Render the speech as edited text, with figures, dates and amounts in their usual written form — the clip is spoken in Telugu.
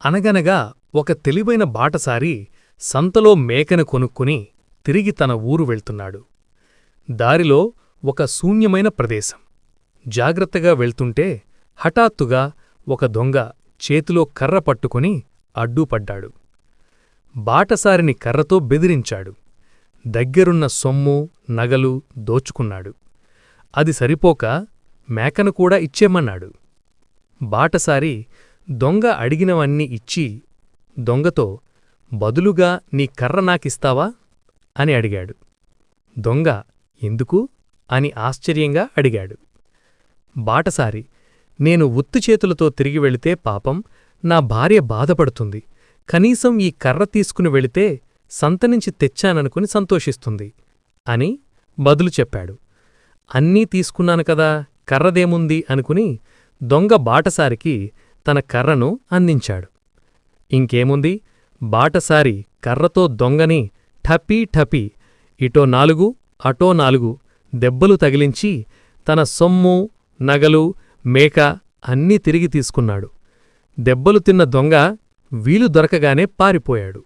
అనగనగా ఒక తెలివైన బాటసారి సంతలో మేకను కొనుక్కుని తిరిగి తన ఊరు వెళ్తున్నాడు. దారిలో ఒక శూన్యమైన ప్రదేశం. జాగ్రత్తగా వెళ్తుంటే హఠాత్తుగా ఒక దొంగ చేతిలో కర్ర పట్టుకుని అడ్డూపడ్డాడు. బాటసారిని కర్రతో బెదిరించాడు. దగ్గరున్న సొమ్ము, నగలు దోచుకున్నాడు. అది సరిపోక మేకను కూడా ఇచ్చేమన్నాడు. బాటసారి దొంగ అడిగినవన్నీ ఇచ్చి దొంగతో, బదులుగా నీ కర్ర నాకిస్తావా అని అడిగాడు. దొంగ ఎందుకు అని ఆశ్చర్యంగా అడిగాడు. బాటసారి, నేను ఉత్తుచేతులతో తిరిగి వెళితే పాపం, నా భార్య బాధపడుతుంది. కనీసం ఈ కర్ర తీసుకుని వెళితే సంతనించి తెచ్చాననుకుని సంతోషిస్తుంది అని బదులు చెప్పాడు. అన్నీ తీసుకున్నాను కదా, కర్రదేముంది అనుకుని దొంగ బాటసారికి తన కర్రను అందించాడు. ఇంకేముంది, బాటసారి కర్రతో దొంగని ఠపీ ఠపీ ఇటో 4 అటో 4 దెబ్బలు తగిలించి తన సొమ్ము, నగలు, మేక అన్నీ తిరిగి తీసుకున్నాడు. దెబ్బలు తిన్న దొంగ వీలు దొరకగానే పారిపోయాడు.